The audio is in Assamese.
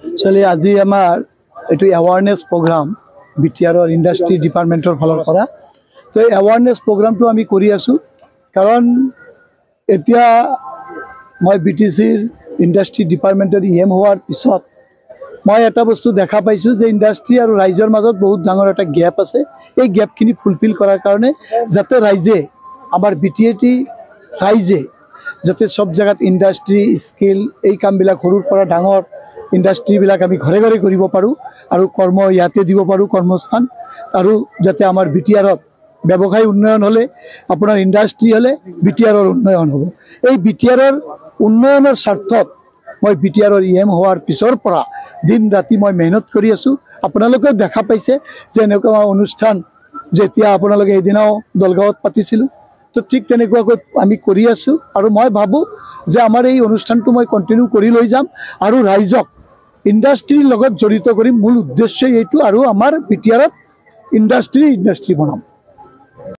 एक्चुअली आज आमार एटू एवारनेस प्रोग्राम बीटीआर इंडस्ट्री डिपार्टमेंटर फलर करा तो एवारनेस प्रोग्राम तो आमी करी आसु कारण एतिया मैं बीटीसीर इंडस्ट्री डिपार्टमेंटर इएम होवार पिছত मैं एटा बस्तु देखा पाइछु जे इंडस्ट्री और राइजर मजत बहुत डांगर एटा गैप आछे এই गैपखिनि फुलफिल करार कारणे जाते राइजे आमार बीटीएटी राइजे जाते सब जगत इंडस्ट्री स्किल এই কামবিলাক সৰুৰ পৰা ডাঙৰ इंडस्ट्रीবিলাক আমি ঘৰে ঘৰে কৰিব পাৰোঁ আৰু কৰ্ম ইয়াতে দিব পাৰোঁ কৰ্মস্থান আৰু যাতে আমাৰ বিটিআৰত ব্যৱসায় উন্নয়ন হলে আপোনাৰ ইন্ডাষ্ট্ৰি হলে বিটিআৰৰ উন্নয়ন হ'ব এই বিটিআৰৰ উন্নয়নৰ স্বাৰ্থত মই বিটিআৰৰ ইএম হোৱাৰ পিছৰ পৰা দিন ৰাতি মই মেহনত কৰি আছো আপোনালোকে দেখা পাইছে যে এনেকুৱা অনুষ্ঠান যেতিয়া আপোনালোকে এদিনাও দলগাঁৱত পাতিছিল তো ঠিক তেনেকুৱাকৈ আমি কৰি আছো আৰু মই ভাবো যে আমাৰ এই অনুষ্ঠানটো মই কন্টিনিউ কৰি লৈ যাম আৰু ৰাইজক ইন্ডাষ্ট্ৰীৰ লগত জড়িত কৰি মূল উদ্দেশ্য এইটো আৰু আমাৰ বিটিআৰত ইন্ডাষ্ট্ৰী বনাম।